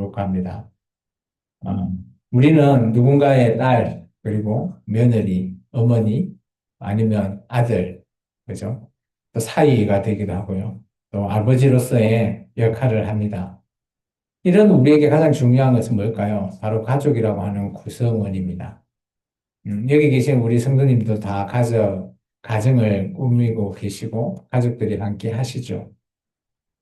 살펴볼까 합니다. 어, 우리는 누군가의 딸, 그리고 며느리, 어머니, 아니면 아들, 그죠? 또 사위가 되기도 하고요. 또 아버지로서의 역할을 합니다. 이런 우리에게 가장 중요한 것은 뭘까요? 바로 가족이라고 하는 구성원입니다. 여기 계신 우리 성도님도 다 가정을 꾸미고 계시고, 가족들이 함께 하시죠.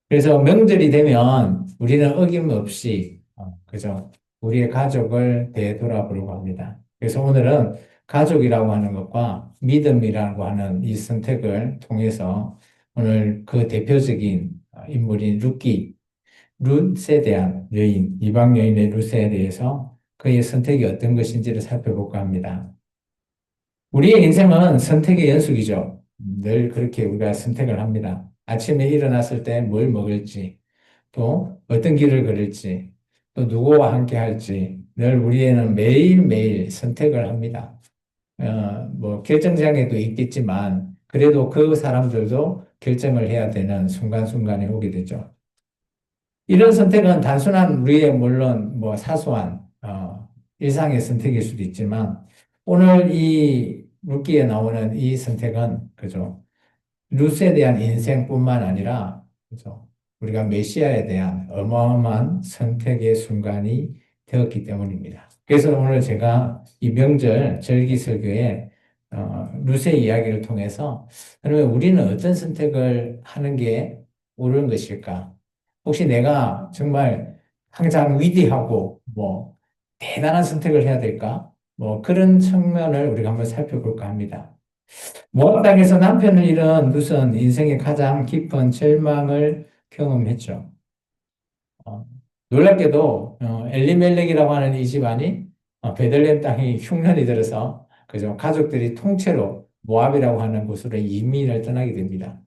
그래서 명절이 되면 우리는 어김없이, 그죠? 우리의 가족을 되돌아보려고 합니다. 그래서 오늘은 가족이라고 하는 것과 믿음이라고 하는 이 선택을 통해서 오늘 그 대표적인 인물인 룻에 대한 여인, 이방 여인의 룻에 대해서 그의 선택이 어떤 것인지를 살펴볼까 합니다. 우리의 인생은 선택의 연속이죠. 늘 그렇게 우리가 선택을 합니다. 아침에 일어났을 때 뭘 먹을지, 또 어떤 길을 걸을지, 또 누구와 함께 할지, 늘 우리에는 매일매일 선택을 합니다. 뭐, 결정장애도 있겠지만, 그래도 그 사람들도 결정을 해야 되는 순간순간이 오게 되죠. 이런 선택은 단순한 우리의 물론 뭐 사소한 일상의 선택일 수도 있지만 오늘 이 룻기에 나오는 이 선택은 그죠? 룻에 대한 인생뿐만 아니라 그죠? 우리가 메시아에 대한 어마어마한 선택의 순간이 되었기 때문입니다. 그래서 오늘 제가 이 명절 절기설교에 룻의 이야기를 통해서 그러면 우리는 어떤 선택을 하는 게 옳은 것일까? 혹시 내가 정말 항상 위대하고 뭐 대단한 선택을 해야 될까? 뭐 그런 측면을 우리가 한번 살펴볼까 합니다. 모압 땅에서 남편을 잃은 룻은 인생의 가장 깊은 절망을 경험했죠. 어, 놀랍게도 엘리멜렉이라고 하는 이 집안이 베들레헴 땅이 흉년이 들어서 그죠? 가족들이 통째로 모압이라고 하는 곳으로 이민을 떠나게 됩니다.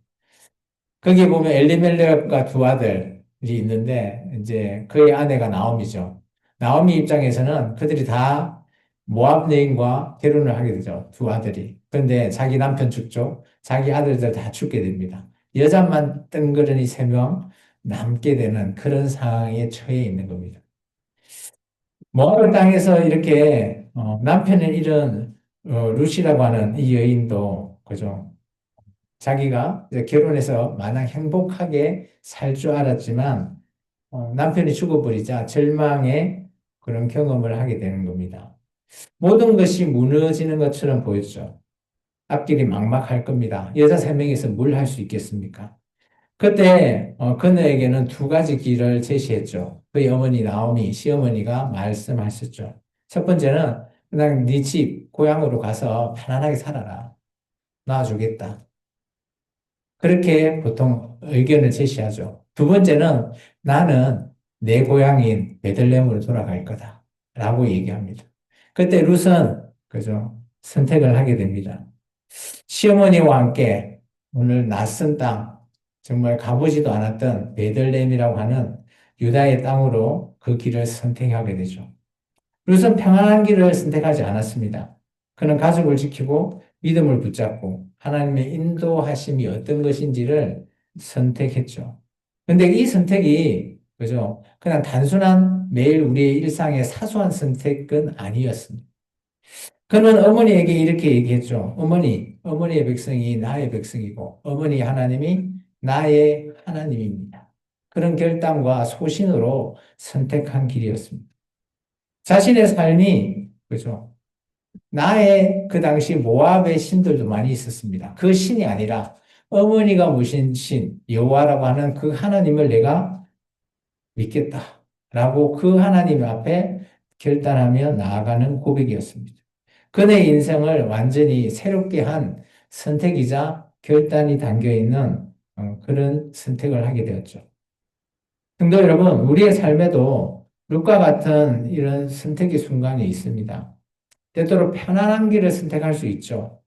거기에 보면 엘리멜렉과 두 아들이 있는데 이제 그의 아내가 나옴이죠. 나오미 입장에서는 그들이 다 모압 여인과 결혼을 하게 되죠. 두 아들이. 그런데 자기 남편 죽죠. 자기 아들들 다 죽게 됩니다. 여자만 뜬그러니 세 명 남게 되는 그런 상황에 처해 있는 겁니다. 모압 땅에서 이렇게 남편을 잃은 룻이라고 하는 이 여인도 그죠. 자기가 이제 결혼해서 마냥 행복하게 살 줄 알았지만 남편이 죽어버리자 절망의 그런 경험을 하게 되는 겁니다. 모든 것이 무너지는 것처럼 보였죠. 앞길이 막막할 겁니다. 여자 세 명이서 뭘 할 수 있겠습니까? 그때 그녀에게는 두 가지 길을 제시했죠. 그의 어머니 나오미 시어머니가 말씀하셨죠. 첫 번째는 그냥 네 집 고향으로 가서 편안하게 살아라. 놔주겠다. 그렇게 보통 의견을 제시하죠. 두 번째는 나는 내 고향인 베들레헴으로 돌아갈 거다. 라고 얘기합니다. 그때 룻은 그죠? 선택을 하게 됩니다. 시어머니와 함께 오늘 낯선 땅, 정말 가보지도 않았던 베들레헴이라고 하는 유다의 땅으로 그 길을 선택하게 되죠. 룻은 평안한 길을 선택하지 않았습니다. 그는 가족을 지키고 믿음을 붙잡고 하나님의 인도하심이 어떤 것인지를 선택했죠. 근데 이 선택이, 그죠? 그냥 단순한 매일 우리의 일상의 사소한 선택은 아니었습니다. 그는 어머니에게 이렇게 얘기했죠. 어머니의 백성이 나의 백성이고, 어머니 하나님이 나의 하나님입니다. 그런 결단과 소신으로 선택한 길이었습니다. 자신의 삶이, 그죠? 나의 그 당시 모압의 신들도 많이 있었습니다. 그 신이 아니라 어머니가 모신 신, 여호와라고 하는 그 하나님을 내가 믿겠다라고 그 하나님 앞에 결단하며 나아가는 고백이었습니다. 그의 인생을 완전히 새롭게 한 선택이자 결단이 담겨 있는 그런 선택을 하게 되었죠. 성도 여러분, 우리의 삶에도 룻과 같은 이런 선택의 순간이 있습니다. 때때로 편안한 길을 선택할 수 있죠.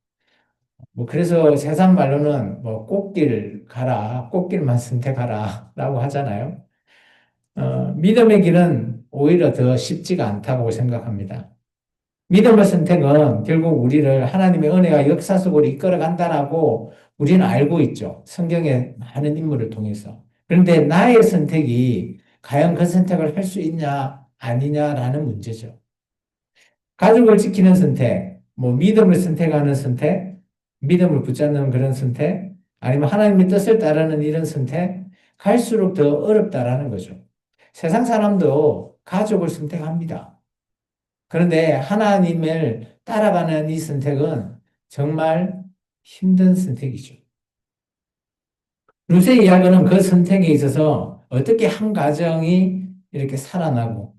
뭐 그래서 세상 말로는 뭐 꽃길 가라, 꽃길만 선택하라 라고 하잖아요. 믿음의 길은 오히려 더 쉽지가 않다고 생각합니다. 믿음의 선택은 결국 우리를 하나님의 은혜가 역사 속으로 이끌어 간다라고 우리는 알고 있죠. 성경의 많은 인물을 통해서. 그런데 나의 선택이 과연 그 선택을 할 수 있냐, 아니냐라는 문제죠. 가족을 지키는 선택, 뭐 믿음을 선택하는 선택, 믿음을 붙잡는 그런 선택, 아니면 하나님의 뜻을 따르는 이런 선택, 갈수록 더 어렵다라는 거죠. 세상 사람도 가족을 선택합니다. 그런데 하나님을 따라가는 이 선택은 정말 힘든 선택이죠. 루세 이야기는 그 선택에 있어서 어떻게 한 가정이 이렇게 살아나고,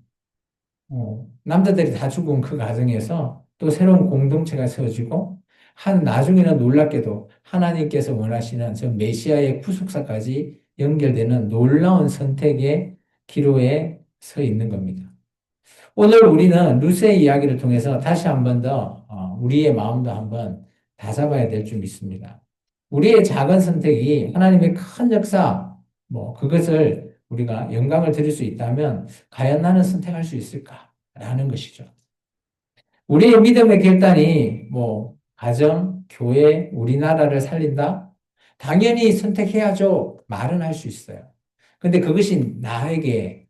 남자들이 다 죽은 그 가정에서 또 새로운 공동체가 세워지고, 나중에는 놀랍게도 하나님께서 원하시는 저 메시아의 구속사까지 연결되는 놀라운 선택의 기로에 서 있는 겁니다. 오늘 우리는 루스의 이야기를 통해서 다시 한 번 더 우리의 마음도 한번 다잡아야 될 줄 믿습니다. 우리의 작은 선택이 하나님의 큰 역사, 뭐 그것을 우리가 영광을 드릴 수 있다면 과연 나는 선택할 수 있을까라는 것이죠. 우리의 믿음의 결단이 뭐 가정, 교회, 우리나라를 살린다? 당연히 선택해야죠. 말은 할 수 있어요. 근데 그것이 나에게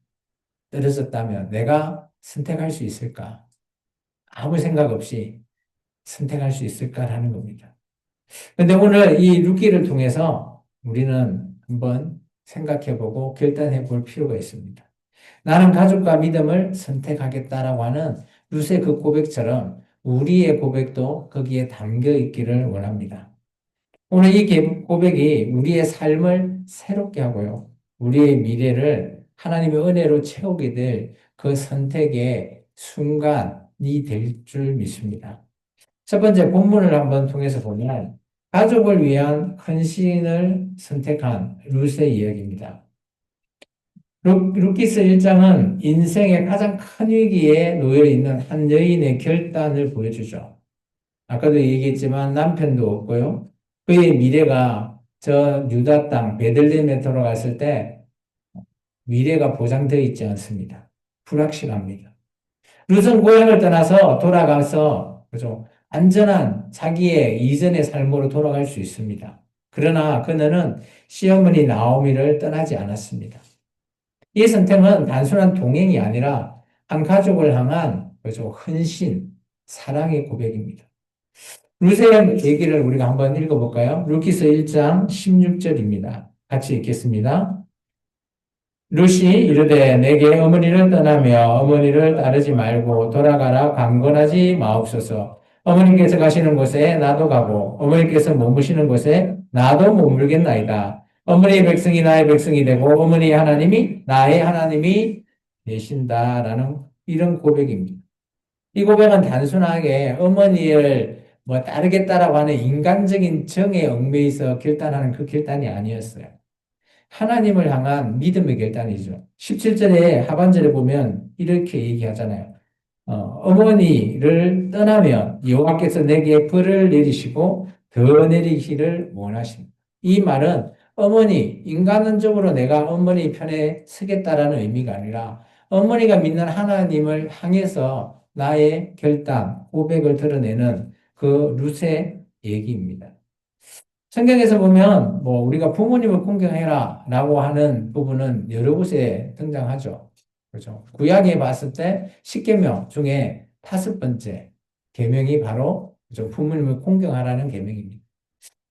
떨어졌다면 내가 선택할 수 있을까? 아무 생각 없이 선택할 수 있을까라는 겁니다. 근데 오늘 이 루키를 통해서 우리는 한번 생각해 보고 결단해 볼 필요가 있습니다. 나는 가족과 믿음을 선택하겠다라고 하는 루스의 그 고백처럼 우리의 고백도 거기에 담겨 있기를 원합니다. 오늘 이 고백이 우리의 삶을 새롭게 하고요. 우리의 미래를 하나님의 은혜로 채우게 될 그 선택의 순간이 될 줄 믿습니다. 첫 번째 본문을 한번 통해서 보면 가족을 위한 헌신을 선택한 룻의 이야기입니다. 루키스 1장은 인생의 가장 큰 위기에 놓여 있는 한 여인의 결단을 보여주죠. 아까도 얘기했지만 남편도 없고요. 그의 미래가 저 유다 땅 베들레헴에 돌아갔을 때 미래가 보장되어 있지 않습니다. 불확실합니다. 룻은 고향을 떠나서 돌아가서 그죠? 안전한 자기의 이전의 삶으로 돌아갈 수 있습니다. 그러나 그녀는 시어머니 나오미를 떠나지 않았습니다. 이 선택은 단순한 동행이 아니라 한 가족을 향한 그죠? 헌신, 사랑의 고백입니다. 룻의 얘기를 우리가 한번 읽어볼까요? 루키서 1장 16절입니다. 같이 읽겠습니다. 룻이 이르되 내게 어머니를 떠나며 어머니를 따르지 말고 돌아가라 강권하지 마옵소서. 어머니께서 가시는 곳에 나도 가고 어머니께서 머무시는 곳에 나도 머물겠나이다. 어머니의 백성이 나의 백성이 되고 어머니의 하나님이 나의 하나님이 되신다라는 이런 고백입니다. 이 고백은 단순하게 어머니를 뭐 따르겠다라고 하는 인간적인 정에 얽매여서 결단하는 그 결단이 아니었어요. 하나님을 향한 믿음의 결단이죠. 17절에 하반절에 보면 이렇게 얘기하잖아요. 어머니를 떠나면 여호와께서 내게 벌을 내리시고 더 내리기를 원하십니다. 이 말은 어머니, 인간적으로 내가 어머니 편에 서겠다라는 의미가 아니라 어머니가 믿는 하나님을 향해서 나의 결단, 고백을 드러내는 그 룻의 얘기입니다. 성경에서 보면 뭐 우리가 부모님을 공경해라 라고 하는 부분은 여러 곳에 등장하죠. 그렇죠. 구약에 봤을 때 10계명 중에 5번째 계명이 바로 그렇죠. 부모님을 공경하라는 계명입니다.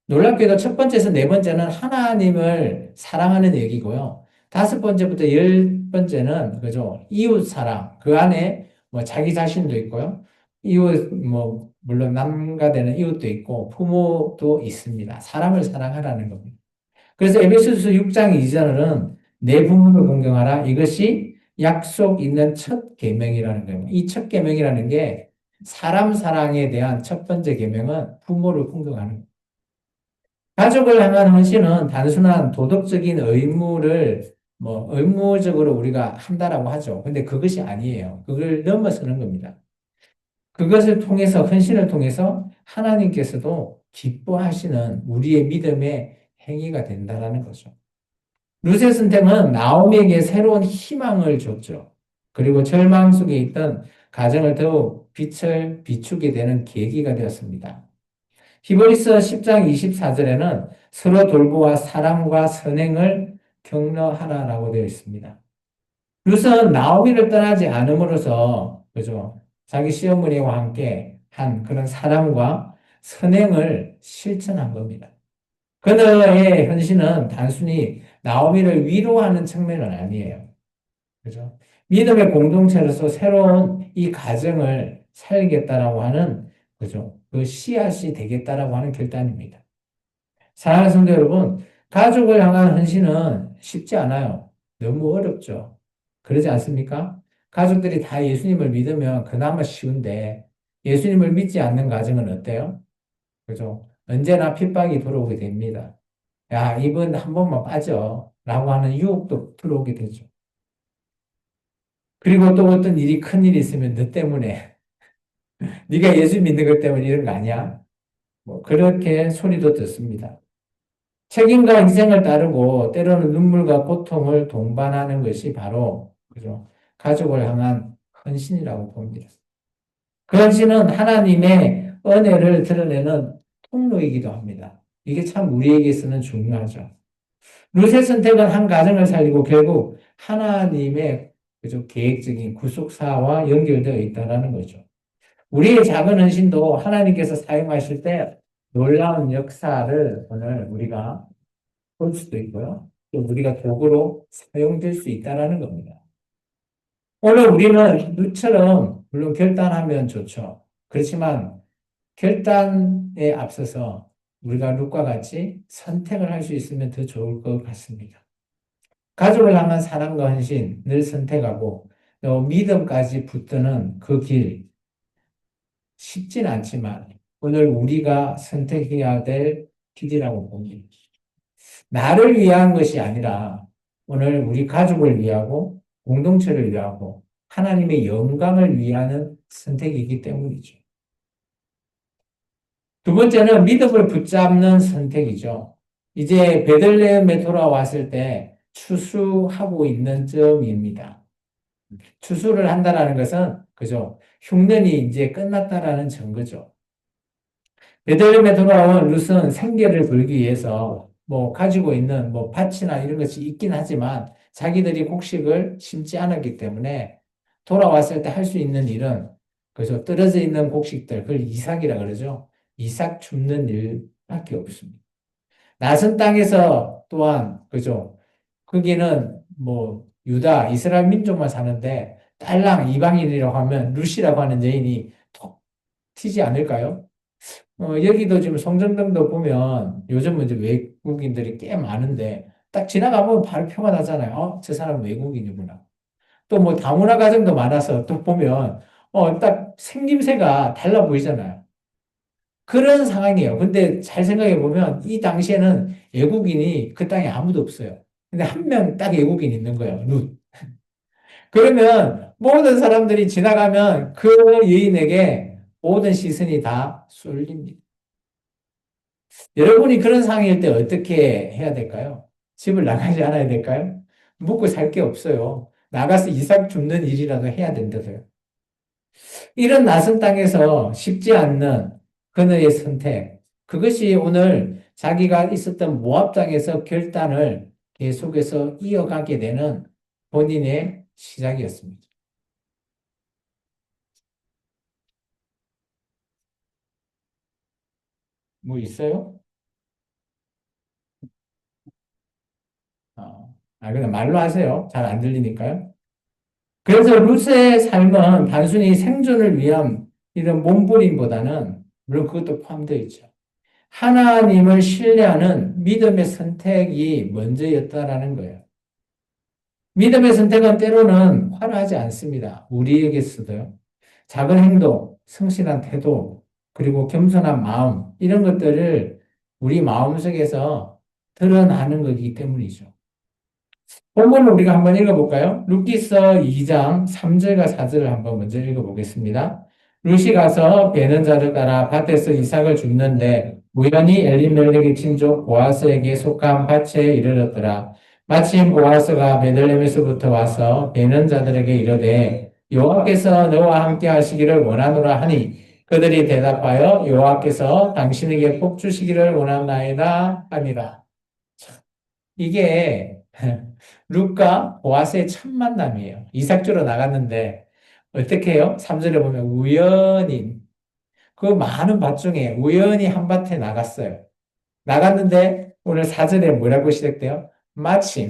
놀랍게도 첫 번째에서 네 번째는 하나님을 사랑하는 얘기고요. 5번째부터 10번째는 그죠. 이웃 사랑. 그 안에 뭐 자기 자신도 있고요. 이웃 뭐 물론 남가 되는 이웃도 있고 부모도 있습니다. 사람을 사랑하라는 겁니다. 그래서 에베소서 6장 2절은 내 부모를 공경하라. 이것이 약속 있는 첫 계명이라는 거예요. 이 첫 계명이라는 게 사람 사랑에 대한 첫 번째 계명은 부모를 공경하는 거예요. 가족을 향한 헌신은 단순한 도덕적인 의무를 뭐 의무적으로 우리가 한다라고 하죠. 근데 그것이 아니에요. 그걸 넘어서는 겁니다. 그것을 통해서 헌신을 통해서 하나님께서도 기뻐하시는 우리의 믿음의 행위가 된다라는 거죠. 루세 선택은 나오미에게 새로운 희망을 줬죠. 그리고 절망 속에 있던 가정을 더욱 빛을 비추게 되는 계기가 되었습니다. 히브리서 10장 24절에는 서로 돌보아 사랑과 선행을 격려하라라고 되어 있습니다. 룻은 나오미를 떠나지 않음으로써, 그죠? 자기 시어머니와 함께 한 그런 사랑과 선행을 실천한 겁니다. 그녀의 헌신은 단순히 나오미를 위로하는 측면은 아니에요. 그죠? 믿음의 공동체로서 새로운 이 가정을 살리겠다라고 하는, 그죠? 그 씨앗이 되겠다라고 하는 결단입니다. 사랑하는 성도 여러분, 가족을 향한 헌신은 쉽지 않아요. 너무 어렵죠. 그러지 않습니까? 가족들이 다 예수님을 믿으면 그나마 쉬운데, 예수님을 믿지 않는 가정은 어때요? 그죠? 언제나 핍박이 들어오게 됩니다. 야, 이번 한 번만 빠져. 라고 하는 유혹도 들어오게 되죠. 그리고 또 어떤 일이, 큰 일이 있으면 너 때문에, 네가 예수 믿는 것 때문에 이런 거 아니야? 뭐, 그렇게 소리도 듣습니다. 책임과 희생을 따르고 때로는 눈물과 고통을 동반하는 것이 바로, 그죠? 가족을 향한 헌신이라고 봅니다. 그 헌신은 하나님의 은혜를 드러내는 통로이기도 합니다. 이게 참 우리에게서는 중요하죠. 룻의 선택은 한 가정을 살리고 결국 하나님의, 그죠? 계획적인 구속사와 연결되어 있다는 거죠. 우리의 작은 헌신도 하나님께서 사용하실 때 놀라운 역사를 오늘 우리가 볼 수도 있고요. 또 우리가 도구로 사용될 수 있다는 겁니다. 오늘 우리는 룻처럼 물론 결단하면 좋죠. 그렇지만 결단에 앞서서 우리가 룻과 같이 선택을 할 수 있으면 더 좋을 것 같습니다. 가족을 향한 사랑과 헌신을 선택하고 또 믿음까지 붙드는 그 길, 쉽진 않지만 오늘 우리가 선택해야 될 길이라고 봅니다. 나를 위한 것이 아니라 오늘 우리 가족을 위하고 공동체를 위하고 하나님의 영광을 위하는 선택이기 때문이죠. 두 번째는 믿음을 붙잡는 선택이죠. 이제 베들레헴에 돌아왔을 때 추수하고 있는 점입니다. 추수를 한다라는 것은 그죠? 흉년이 이제 끝났다라는 증거죠. 베들레헴에 돌아온 룻은 생계를 벌기 위해서 뭐 가지고 있는 뭐 밭이나 이런 것이 있긴 하지만 자기들이 곡식을 심지 않았기 때문에 돌아왔을 때 할 수 있는 일은 그죠? 떨어져 있는 곡식들, 그걸 이삭이라 그러죠. 이삭 줍는 일밖에 없습니다. 낯선 땅에서 또한 그죠? 거기는 뭐 유다, 이스라엘 민족만 사는데 딸랑 이방인이라고 하면 룻이라고 하는 여인이 톡 튀지 않을까요? 여기도 지금 성전동도 보면 요즘은 이제 외국인들이 꽤 많은데 딱 지나가면 바로 표가 나잖아요. 저 사람 외국인이구나. 또 뭐 다문화 가정도 많아서 또 보면 딱 생김새가 달라 보이잖아요. 그런 상황이에요. 근데 잘 생각해 보면 이 당시에는 외국인이 그 땅에 아무도 없어요. 근데 한 명 딱 외국인 있는 거예요. 룻. 그러면 모든 사람들이 지나가면 그 여인에게 모든 시선이 다 쏠립니다. 여러분이 그런 상황일 때 어떻게 해야 될까요? 집을 나가지 않아야 될까요? 먹고 살 게 없어요. 나가서 이삭 줍는 일이라도 해야 된다고요. 이런 낯선 땅에서 쉽지 않는 그녀의 선택. 그것이 오늘 자기가 있었던 모압 땅에서 결단을 계속해서 이어가게 되는 본인의 시작이었습니다. 뭐 있어요? 그냥 말로 하세요. 잘 안 들리니까요. 그래서 루스의 삶은 단순히 생존을 위한 이런 몸부림보다는, 물론 그것도 포함되어 있죠. 하나님을 신뢰하는 믿음의 선택이 먼저였다라는 거예요. 믿음의 선택은 때로는 화려하지 않습니다. 우리에게서도요. 작은 행동, 성실한 태도, 그리고 겸손한 마음, 이런 것들을 우리 마음속에서 드러나는 거기 때문이죠. 본문을 우리가 한번 읽어볼까요? 룻기서 2장 3절과 4절을 한번 먼저 읽어보겠습니다. 룻이 가서 베는 자를 따라 밭에서 이삭을 줍는데 우연히 엘리멜렉의 친족 보아스에게 속한 밭에 이르렀더라. 마침 보아스가 베들레헴에서부터 와서 베는 자들에게 이르되 여호와께서 너와 함께 하시기를 원하노라 하니 그들이 대답하여 여호와께서 당신에게 복 주시기를 원하나이다 하니라. 이게 룻과 보아스의 첫 만남이에요. 이삭 주러 나갔는데 어떻게 해요? 3절에 보면 우연히 그 많은 밭 중에 우연히 한 밭에 나갔어요. 나갔는데 오늘 4절에 뭐라고 시작돼요? 마침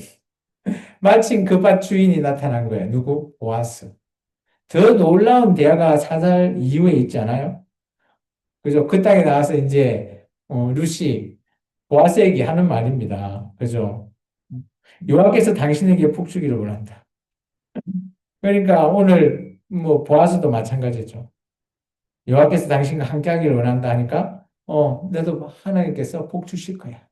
그 밭 주인이 나타난 거예요. 누구? 보아스. 더 놀라운 대화가 4절 이후에 있잖아요. 그죠? 그 땅에 나와서 이제 룻이 보아스에게 하는 말입니다. 그죠? 여호와께서 당신에게 복주기를 원한다. 그러니까 오늘 뭐 보아스도 마찬가지죠. 여호와께서 당신과 함께하기를 원한다 하니까 너도 하나님께서 복 주실 거야.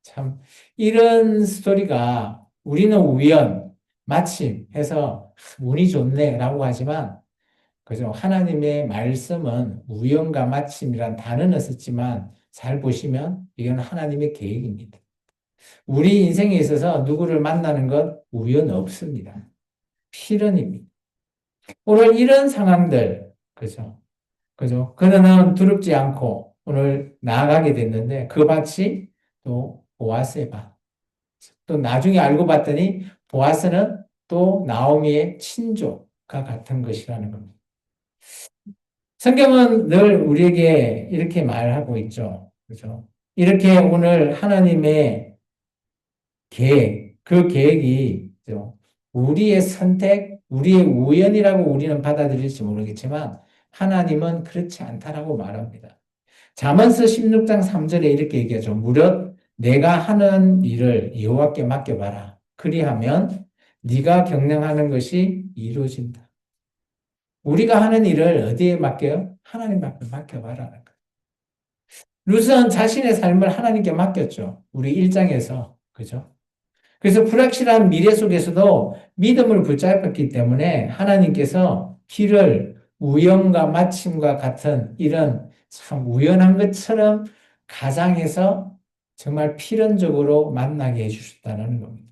참 이런 스토리가 우리는 우연, 마침 해서 운이 좋네라고 하지만 그죠? 하나님의 말씀은 우연과 마침이란 단어는 썼지만 잘 보시면 이건 하나님의 계획입니다. 우리 인생에 있어서 누구를 만나는 것 우연 없습니다. 필연입니다. 오늘 이런 상황들, 그죠? 그죠? 그는 두렵지 않고 오늘 나아가게 됐는데 그 밭이 또 보아스의 밭. 또 나중에 알고 봤더니 보아스는 또 나오미의 친조가 같은 것이라는 겁니다. 성경은 늘 우리에게 이렇게 말하고 있죠. 그죠? 이렇게 오늘 하나님의 계획, 그 계획이 그죠? 우리의 선택, 우리의 우연이라고 우리는 받아들일지 모르겠지만 하나님은 그렇지 않다라고 말합니다. 잠언서 16장 3절에 이렇게 얘기하죠. 무릇 내가 하는 일을 여호와께 맡겨봐라. 그리하면 네가 경영하는 것이 이루어진다. 우리가 하는 일을 어디에 맡겨요? 하나님 앞에 맡겨봐라는 거예요. 룻은 자신의 삶을 하나님께 맡겼죠. 우리 1장에서. 그죠? 그래서 불확실한 미래 속에서도 믿음을 붙잡았기 때문에 하나님께서 길을 우연과 마침과 같은 이런 참 우연한 것처럼 가장해서 정말 필연적으로 만나게 해주셨다는 겁니다.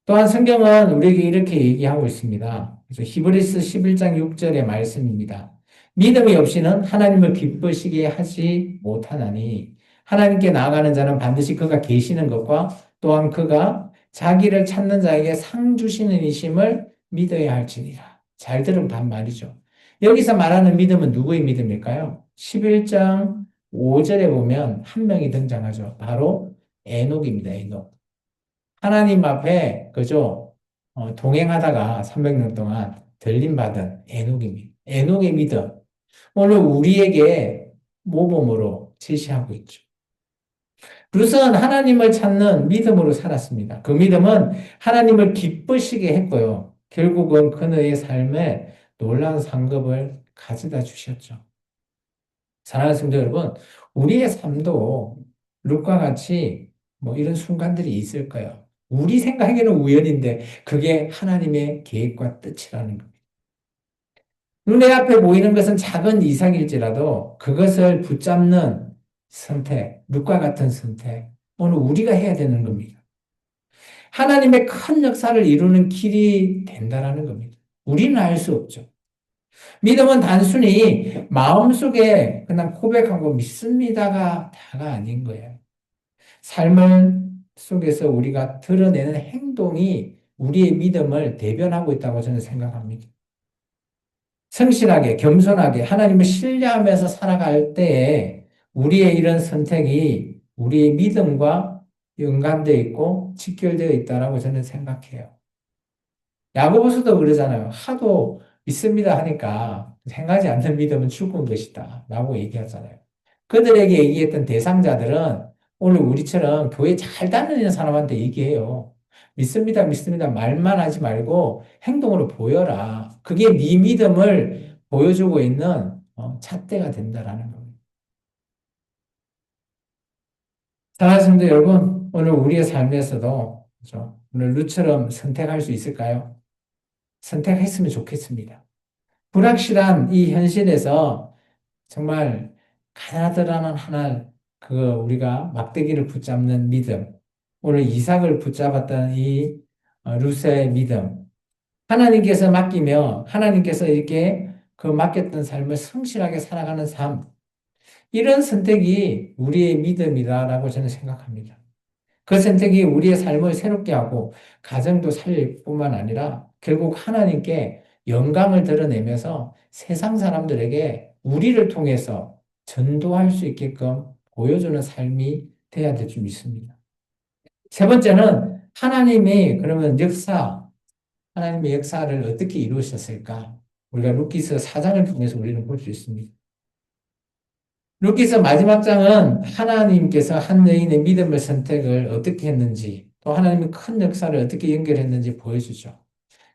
또한 성경은 우리에게 이렇게 얘기하고 있습니다. 그래서 히브리서 11장 6절의 말씀입니다. 믿음이 없이는 하나님을 기쁘시게 하지 못하나니 하나님께 나아가는 자는 반드시 그가 계시는 것과 또한 그가 자기를 찾는 자에게 상 주시는 이심을 믿어야 할지니라. 잘 들은 반말이죠. 여기서 말하는 믿음은 누구의 믿음일까요? 11장 5절에 보면 한 명이 등장하죠. 바로 에녹입니다. 에녹. 하나님 앞에 그죠? 동행하다가 300년 동안 들림받은 에녹입니다. 에녹의 믿음. 오늘 우리에게 모범으로 제시하고 있죠. 룻은 하나님을 찾는 믿음으로 살았습니다. 그 믿음은 하나님을 기쁘시게 했고요. 결국은 그녀의 삶에 놀라운 상급을 가져다 주셨죠. 사랑하는 성도 여러분, 우리의 삶도 룻과 같이 뭐 이런 순간들이 있을 거예요. 우리 생각에는 우연인데 그게 하나님의 계획과 뜻이라는 겁니다. 눈에 앞에 보이는 것은 작은 이상일지라도 그것을 붙잡는 선택, 룻과 같은 선택, 오늘 우리가 해야 되는 겁니다. 하나님의 큰 역사를 이루는 길이 된다라는 겁니다. 우리는 알 수 없죠. 믿음은 단순히 마음속에 그냥 고백하고 믿습니다가 다가 아닌 거예요. 삶을 속에서 우리가 드러내는 행동이 우리의 믿음을 대변하고 있다고 저는 생각합니다. 성실하게, 겸손하게 하나님을 신뢰하면서 살아갈 때에 우리의 이런 선택이 우리의 믿음과 연관되어 있고 직결되어 있다라고 저는 생각해요. 야고보서도 그러잖아요. 하도 믿습니다 하니까 행하지 않는 믿음은 죽은 것이다 라고 얘기하잖아요. 그들에게 얘기했던 대상자들은 오늘 우리처럼 교회 잘 다니는 사람한테 얘기해요. 믿습니다, 믿습니다 말만 하지 말고 행동으로 보여라. 그게 네 믿음을 보여주고 있는 잣대가 된다라는 겁니다. 사랑하는 성도 여러분, 오늘 우리의 삶에서도 그렇죠? 오늘 루처럼 선택할 수 있을까요? 선택했으면 좋겠습니다. 불확실한 이 현실에서 정말 가나들하는 하나 우리가 막대기를 붙잡는 믿음. 오늘 이삭을 붙잡았던 이 루스의 믿음. 하나님께서 맡기며 하나님께서 이렇게 그 맡겼던 삶을 성실하게 살아가는 삶. 이런 선택이 우리의 믿음이다라고 저는 생각합니다. 그 선택이 우리의 삶을 새롭게 하고 가정도 살릴 뿐만 아니라 결국 하나님께 영광을 드러내면서 세상 사람들에게 우리를 통해서 전도할 수 있게끔 보여주는 삶이 돼야 될 줄 믿습니다. 세 번째는 하나님의 역사를 어떻게 이루셨을까? 우리가 루키스 4장을 통해서 우리는 볼 수 있습니다. 루키스 마지막 장은 하나님께서 한 여인의 믿음의 선택을 어떻게 했는지, 또 하나님의 큰 역사를 어떻게 연결했는지 보여주죠.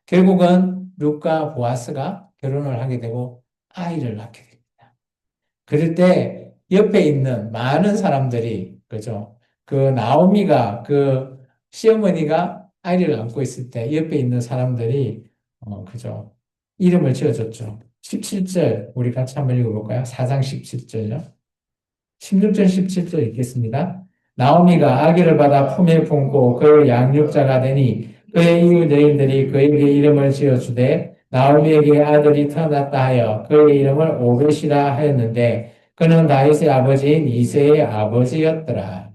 결국은 룻과 보아스가 결혼을 하게 되고 아이를 낳게 됩니다. 그럴 때 옆에 있는 많은 사람들이, 그죠? 그 나오미가, 그 시어머니가 아이를 안고 있을 때 옆에 있는 사람들이, 그죠? 이름을 지어줬죠. 17절, 우리 같이 한번 읽어볼까요? 4장 17절요. 16절, 17절 읽겠습니다. 나오미가 아기를 받아 품에 품고 그의 양육자가 되니 그의 이웃 여인들이 그에게 이름을 지어주되 나오미에게 아들이 태어났다 하여 그의 이름을 오벳이라 하였는데 그는 다윗의 아버지인 이새의 아버지였더라.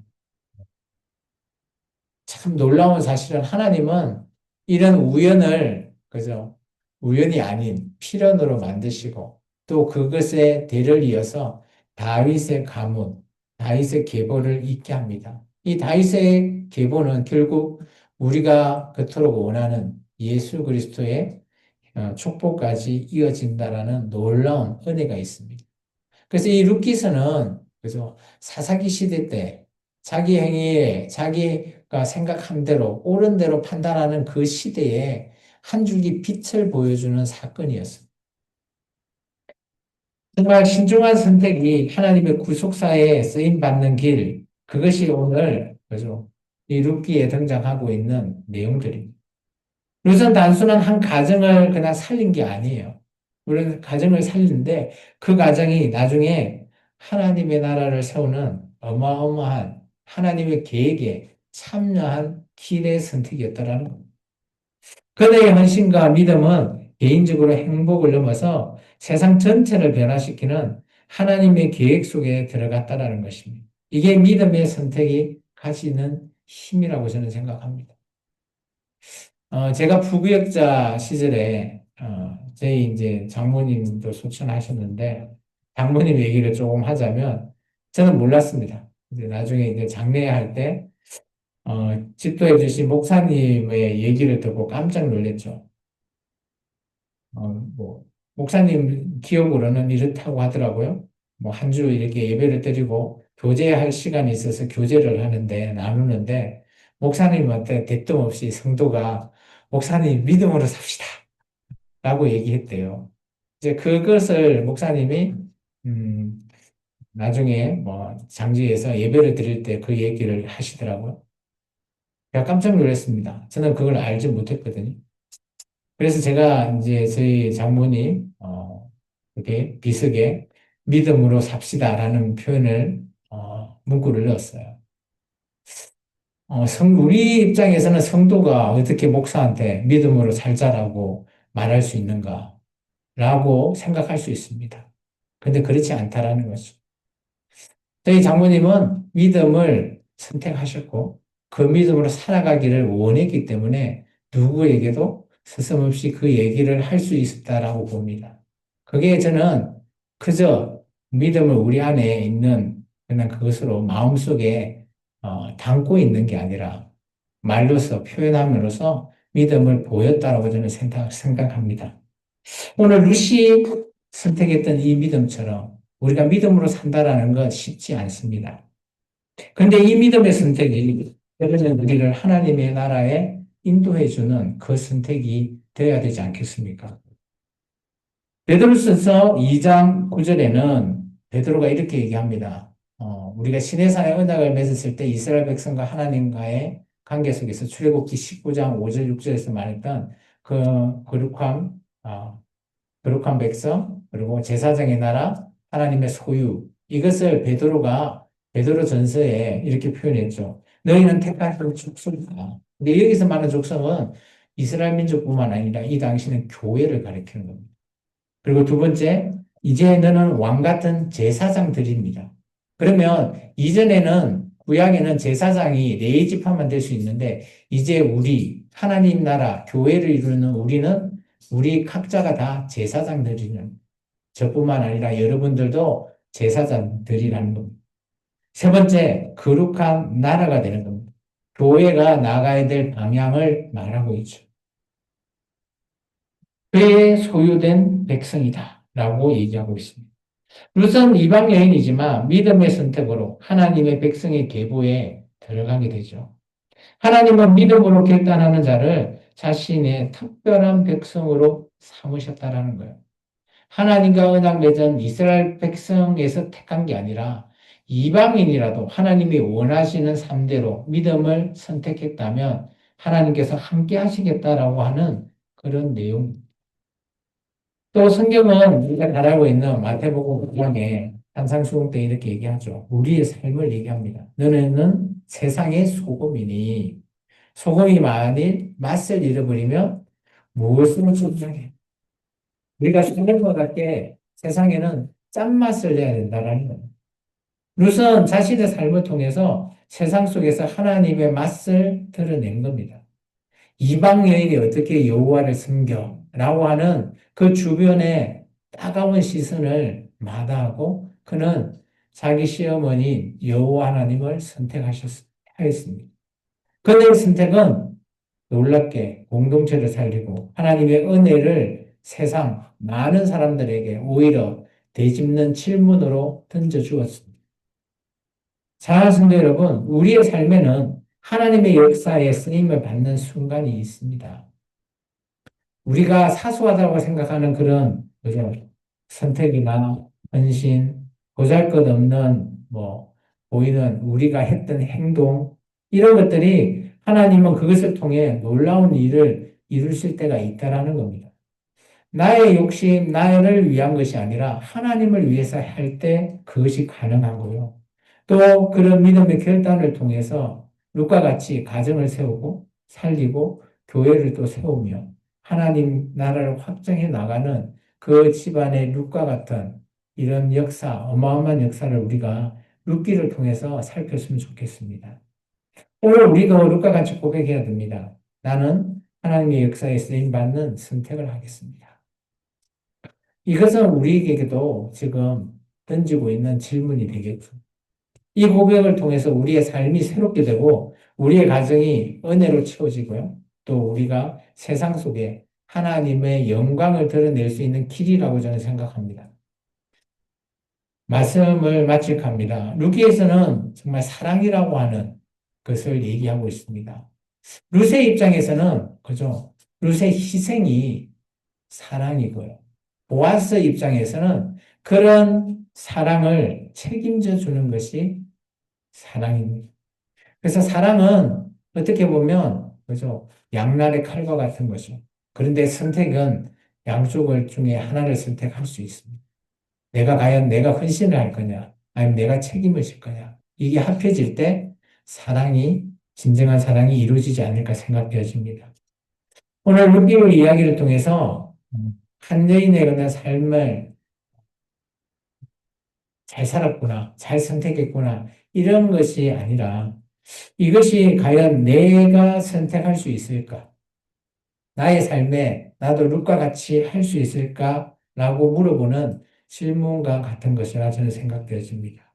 참 놀라운 사실은 하나님은 이런 우연을, 그죠? 우연이 아닌 필연으로 만드시고 또 그것에 대를 이어서 다윗의 가문, 다윗의 계보를 잇게 합니다. 이 다윗의 계보는 결국 우리가 그토록 원하는 예수 그리스도의 축복까지 이어진다라는 놀라운 은혜가 있습니다. 그래서 이 룻기서는 그래서 사사기 시대 때 자기 행위에 자기가 생각한 대로 옳은 대로 판단하는 그 시대에 한 줄기 빛을 보여주는 사건이었습니다. 정말 신중한 선택이 하나님의 구속사에 쓰임 받는 길, 그것이 오늘 그죠? 이 룻기에 등장하고 있는 내용들입니다. 룻은 단순한 한 가정을 그냥 살린 게 아니에요. 물론 가정을 살리는데 그 가정이 나중에 하나님의 나라를 세우는 어마어마한 하나님의 계획에 참여한 길의 선택이었다라는 겁니다. 그대의 헌신과 믿음은 개인적으로 행복을 넘어서 세상 전체를 변화시키는 하나님의 계획 속에 들어갔다라는 것입니다. 이게 믿음의 선택이 가지는 힘이라고 저는 생각합니다. 제가 부교역자 시절에, 저희 이제 장모님도 소천하셨는데, 장모님 얘기를 조금 하자면, 저는 몰랐습니다. 이제 나중에 이제 장례할 때, 집도해 주신 목사님의 얘기를 듣고 깜짝 놀랐죠. 뭐, 목사님 기억으로는 이렇다고 하더라고요. 뭐, 한 주 이렇게 예배를 드리고, 교제할 시간이 있어서 교제를 하는데, 나누는데, 목사님한테 대뜸 없이 성도가, 목사님 믿음으로 삽시다. 라고 얘기했대요. 이제 그것을 목사님이, 음, 나중에 뭐, 장지에서 예배를 드릴 때 그 얘기를 하시더라고요. 제가 깜짝 놀랐습니다. 저는 그걸 알지 못했거든요. 그래서 제가 이제 저희 장모님, 이렇게 비석에 믿음으로 삽시다라는 표현을, 문구를 넣었어요. 우리 입장에서는 성도가 어떻게 목사한테 믿음으로 살자라고 말할 수 있는가라고 생각할 수 있습니다. 근데 그렇지 않다라는 거죠. 저희 장모님은 믿음을 선택하셨고 그 믿음으로 살아가기를 원했기 때문에 누구에게도 스스럼없이 그 얘기를 할 수 있었다라고 봅니다. 그게 저는 그저 믿음을 우리 안에 있는 그냥 그것으로 마음속에 담고 있는 게 아니라 말로서 표현함으로써 믿음을 보였다라고 저는 생각합니다. 오늘 루시 선택했던 이 믿음처럼 우리가 믿음으로 산다라는 건 쉽지 않습니다. 그런데 이 믿음의 선택이 여러분 우리를 하나님의 나라에 인도해주는 그 선택이 되어야 되지 않겠습니까? 베드로전서 2장 9절에는 베드로가 이렇게 얘기합니다. 우리가 시내산의 언약을 맺었을 때 이스라엘 백성과 하나님과의 관계 속에서 출애굽기 19장 5절 6절에서 말했던 그 거룩한 백성, 그리고 제사장의 나라, 하나님의 소유. 이것을 베드로 전서에 이렇게 표현했죠. 너희는 택하신 족속이다. 근데 여기서 말하는 족속은 이스라엘 민족뿐만 아니라 이 당시는 교회를 가리키는 겁니다. 그리고 두 번째, 이제 너는 왕 같은 제사장들입니다. 그러면 이전에는 구약에는 제사장이 네 지파만 될 수 있는데 이제 우리 하나님 나라 교회를 이루는 우리는 우리 각자가 다 제사장들이는 저뿐만 아니라 여러분들도 제사장들이라는 겁니다. 세 번째, 거룩한 나라가 되는 겁니다. 교회가 나가야 될 방향을 말하고 있죠. 그의 소유된 백성이다 라고 얘기하고 있습니다. 우선 이방 여인이지만 믿음의 선택으로 하나님의 백성의 계보에 들어가게 되죠. 하나님은 믿음으로 결단하는 자를 자신의 특별한 백성으로 삼으셨다라는 거예요. 하나님과 언약 맺은 이스라엘 백성에서 택한 게 아니라 이방인이라도 하나님이 원하시는 삶대로 믿음을 선택했다면 하나님께서 함께 하시겠다라고 하는 그런 내용. 또 성경은 우리가 잘 알고 있는 마태복음 9장에 산상수훈 때 이렇게 얘기하죠. 우리의 삶을 얘기합니다. 너네는 세상의 소금이니 소금이 만일 맛을 잃어버리면 무엇으로 충분해? 우리가 사는 것 같게 세상에는 짠맛을 내야 된다는 거예요. 룻은 자신의 삶을 통해서 세상 속에서 하나님의 맛을 드러낸 겁니다. 이방 여인이 어떻게 여호와를 섬겨라고 하는 그 주변의 따가운 시선을 마다하고 그는 자기 시어머니 여호와 하나님을 선택하였습니다. 그의 선택은 놀랍게 공동체를 살리고 하나님의 은혜를 세상 많은 사람들에게 오히려 되짚는 질문으로 던져주었습니다. 사랑하는 성도 여러분, 우리의 삶에는 하나님의 역사에 쓰임을 받는 순간이 있습니다. 우리가 사소하다고 생각하는 그런 그죠? 선택이나 헌신, 보잘것없는 보이는 우리가 했던 행동 이런 것들이 하나님은 그것을 통해 놀라운 일을 이루실 때가 있다라는 겁니다. 나의 욕심, 나를 위한 것이 아니라 하나님을 위해서 할 때 그것이 가능하고요. 또 그런 믿음의 결단을 통해서 룻과 같이 가정을 세우고 살리고 교회를 또 세우며 하나님 나라를 확장해 나가는 그 집안의 룻과 같은 이런 역사, 어마어마한 역사를 우리가 룻기를 통해서 살폈으면 좋겠습니다. 오늘 우리가 룻과 같이 고백해야 됩니다. 나는 하나님의 역사에 쓰임받는 선택을 하겠습니다. 이것은 우리에게도 지금 던지고 있는 질문이 되겠죠. 이 고백을 통해서 우리의 삶이 새롭게 되고 우리의 가정이 은혜로 채워지고요. 또 우리가 세상 속에 하나님의 영광을 드러낼 수 있는 길이라고 저는 생각합니다. 말씀을 마칠까 합니다. 루키에서는 정말 사랑이라고 하는 것을 얘기하고 있습니다. 룻의 입장에서는 그죠? 룻의 희생이 사랑이고요. 보아스 입장에서는 그런 사랑을 책임져 주는 것이 사랑입니다. 그래서 사랑은 어떻게 보면 그죠? 양날의 칼과 같은 거죠. 그런데 선택은 양쪽을 중에 하나를 선택할 수 있습니다. 내가 과연 내가 헌신을 할 거냐, 아니면 내가 책임을 질 거냐. 이게 합해질 때 사랑이 진정한 사랑이 이루어지지 않을까 생각되어집니다. 오늘 루비의 이야기를 통해서 한 여인의 그런 삶을 잘 살았구나, 잘 선택했구나 이런 것이 아니라 이것이 과연 내가 선택할 수 있을까? 나의 삶에 나도 룻과 같이 할 수 있을까? 라고 물어보는 질문과 같은 것이라 저는 생각되어집니다.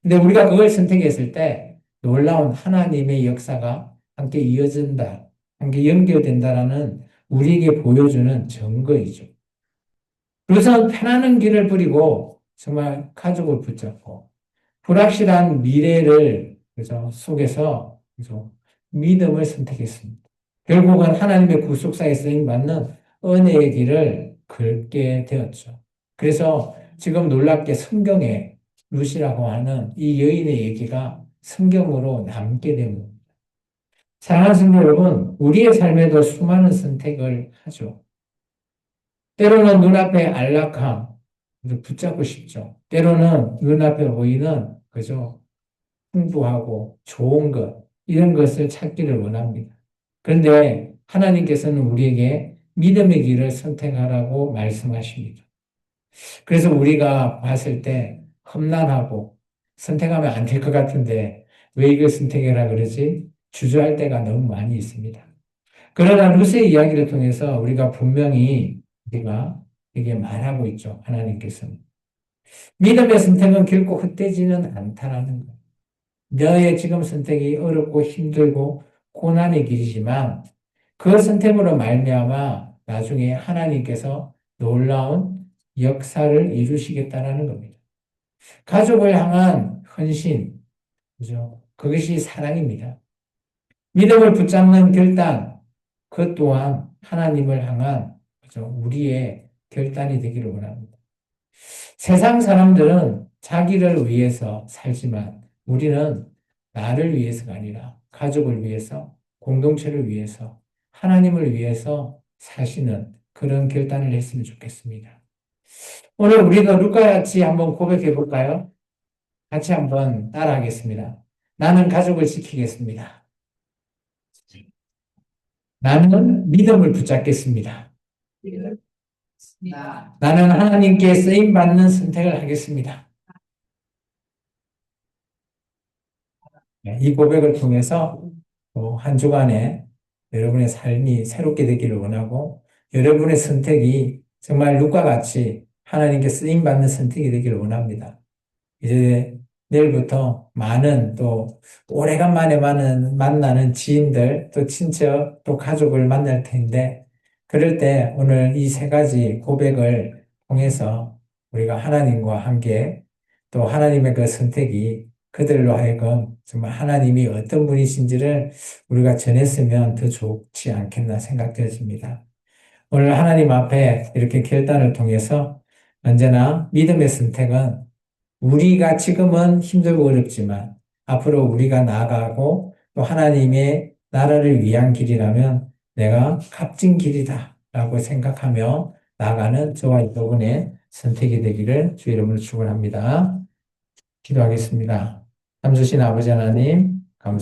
근데 우리가 그걸 선택했을 때 놀라운 하나님의 역사가 함께 이어진다, 함께 연결된다라는 우리에게 보여주는 증거이죠. 그래서 편안한 길을 버리고 정말 가족을 붙잡고 불확실한 미래를 그죠? 속에서 그죠? 믿음을 선택했습니다. 결국은 하나님의 구속사에 쓰임 받는 은혜의 길을 걷게 되었죠. 그래서 지금 놀랍게 성경에 룻이라고 하는 이 여인의 얘기가 성경으로 남게 됩니다. 사랑하는 성도 여러분, 우리의 삶에도 수많은 선택을 하죠. 때로는 눈앞에 안락함, 붙잡고 싶죠. 때로는 눈앞에 보이는, 그죠? 풍부하고 좋은 것, 이런 것을 찾기를 원합니다. 그런데 하나님께서는 우리에게 믿음의 길을 선택하라고 말씀하십니다. 그래서 우리가 봤을 때 험난하고 선택하면 안 될 것 같은데 왜 이걸 선택해라 그러지? 주저할 때가 너무 많이 있습니다. 그러나 루스의 이야기를 통해서 우리가 분명히 우리가 이게 말하고 있죠. 하나님께서는. 믿음의 선택은 결코 헛되지는 않다라는 거예요. 너의 지금 선택이 어렵고 힘들고 고난의 길이지만 그 선택으로 말미암아 나중에 하나님께서 놀라운 역사를 이루시겠다라는 겁니다. 가족을 향한 헌신, 그죠? 그것이 사랑입니다. 믿음을 붙잡는 결단, 그 또한 하나님을 향한, 그죠? 우리의 결단이 되기를 원합니다. 세상 사람들은 자기를 위해서 살지만 우리는 나를 위해서가 아니라 가족을 위해서, 공동체를 위해서, 하나님을 위해서 사시는 그런 결단을 했으면 좋겠습니다. 오늘 우리도 루카같이 한번 고백해 볼까요? 같이 한번 따라하겠습니다. 나는 가족을 지키겠습니다. 나는 믿음을 붙잡겠습니다. 나는 하나님께 쓰임 받는 선택을 하겠습니다. 네, 이 고백을 통해서 한 주간에 여러분의 삶이 새롭게 되기를 원하고 여러분의 선택이 정말 룩과 같이 하나님께 쓰임 받는 선택이 되기를 원합니다. 이제 내일부터 많은 또 오래간만에 만나는 지인들, 또 친척, 또 가족을 만날 텐데 그럴 때 오늘 이 세 가지 고백을 통해서 우리가 하나님과 함께 또 하나님의 그 선택이 그들로 하여금 정말 하나님이 어떤 분이신지를 우리가 전했으면 더 좋지 않겠나 생각되어집니다. 오늘 하나님 앞에 이렇게 결단을 통해서 언제나 믿음의 선택은 우리가 지금은 힘들고 어렵지만 앞으로 우리가 나아가고 또 하나님의 나라를 위한 길이라면 내가 값진 길이다 라고 생각하며 나아가는 저와 여러분의 선택이 되기를 주 이름으로 축원합니다. 기도하겠습니다. 참 주신 아버지 하나님 감사합니다.